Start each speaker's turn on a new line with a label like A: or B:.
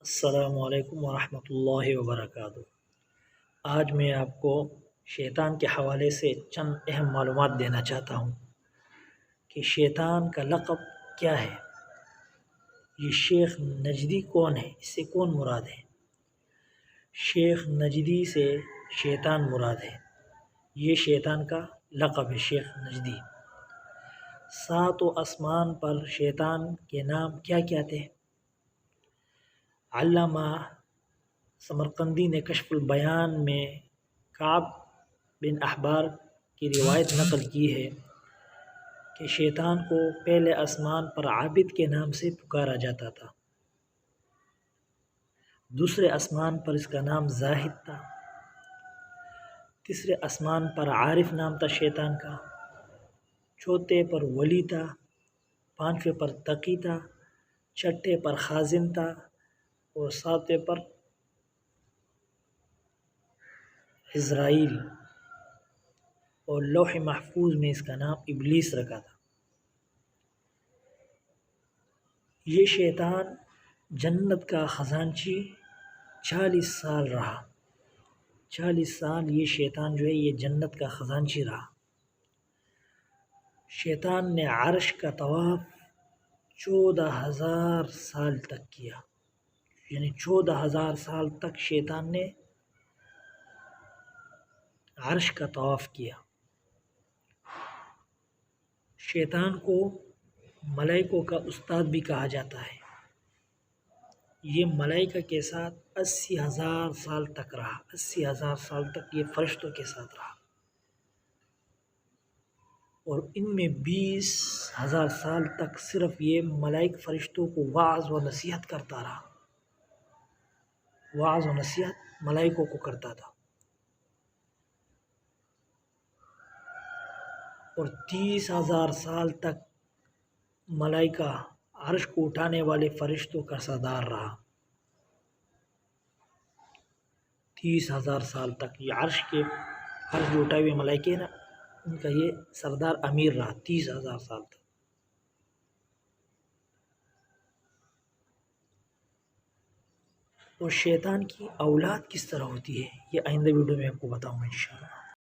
A: السلام علیکم ورحمۃ اللہ وبرکاتہ۔ آج میں آپ کو شیطان کے حوالے سے چند اہم معلومات دینا چاہتا ہوں کہ شیطان کا لقب کیا ہے، یہ شیخ نجدی کون ہے، اس سے کون مراد ہے۔ شیخ نجدی سے شیطان مراد ہے، یہ شیطان کا لقب ہے شیخ نجدی۔ ساتوں آسمان پر شیطان کے نام کیا کیا تھے؟ علامہ سمرقندی نے کشف البیان میں کعب بن احبار کی روایت نقل کی ہے کہ شیطان کو پہلے آسمان پر عابد کے نام سے پکارا جاتا تھا، دوسرے آسمان پر اس کا نام زاہد تھا، تیسرے آسمان پر عارف نام تھا شیطان کا، چوتھے پر ولی تھا، پانچویں پر تقی تھا، چھٹے پر خازن تھا اور ساتویں پر عزرائیل، اور لوح محفوظ میں اس کا نام ابلیس رکھا تھا۔ یہ شیطان جنت کا خزانچی 40 سال رہا، 40 سال یہ شیطان جو ہے یہ جنت کا خزانچی رہا۔ شیطان نے عرش کا طواف 14,000 سال تک کیا، یعنی 14,000 سال تک شیطان نے عرش کا طواف کیا۔ شیطان کو ملائکوں کا استاد بھی کہا جاتا ہے، یہ ملائکہ کے ساتھ 80,000 سال تک رہا، 80,000 سال تک یہ فرشتوں کے ساتھ رہا، اور ان میں 20,000 سال تک صرف یہ ملائک فرشتوں کو وعظ و نصیحت کرتا رہا، وعظ و نصیحت ملائکوں کو کرتا تھا، اور 30,000 سال تک ملائکہ عرش کو اٹھانے والے فرشتوں کا سردار رہا۔ 30,000 سال تک یہ عرش جو اٹھائے ہوئے ملائکے نا ان کا یہ سردار امیر رہا 30,000 سال تک۔ اور شیطان کی اولاد کس طرح ہوتی ہے یہ آئندہ ویڈیو میں آپ کو بتاؤں گا انشاءاللہ۔